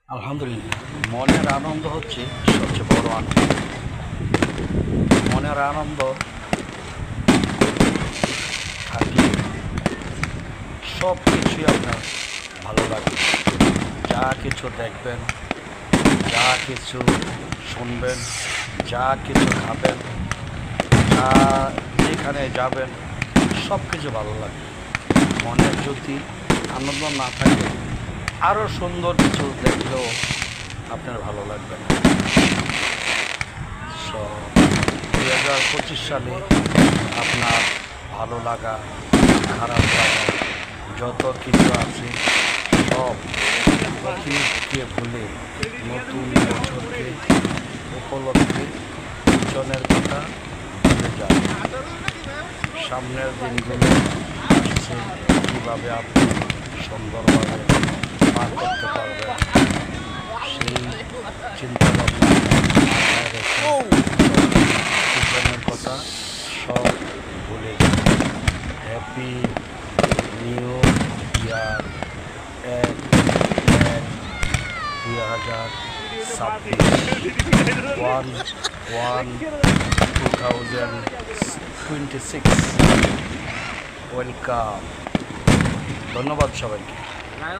আলহামদুলিল্লাহ, মনের আনন্দ হচ্ছে সবচেয়ে বড় আনন্দ। মনের আনন্দ থাকলে সব কিছুই আপনার ভালো লাগবে। যা কিছু দেখবেন, যা কিছু শুনবেন, যা কিছু খাবেন, যা যেখানে যাবেন, সব কিছু ভালো লাগবে। মনের যদি আনন্দ না থাকে, আরও সুন্দর কিছু দেখলেও আপনার ভালো লাগবে না। সো 2025 সালে আপনার ভালো লাগা, খারাপ লাগা, যত কিছু আছে সব অতীতকে ভুলে নতুন বছরকে উপলক্ষে পিছনের কথা ভুলে যান। সামনের দিনগুলো আসছে, কীভাবে আপনি সুন্দরভাবে পার করতে পারবেন সেই চিন্তা ভাবনা মাথায় রেখে পিছনের কথা সব ভুলে যান। Happy new year 1/1/2026 welcome. ধন্যবাদ সবাইকে।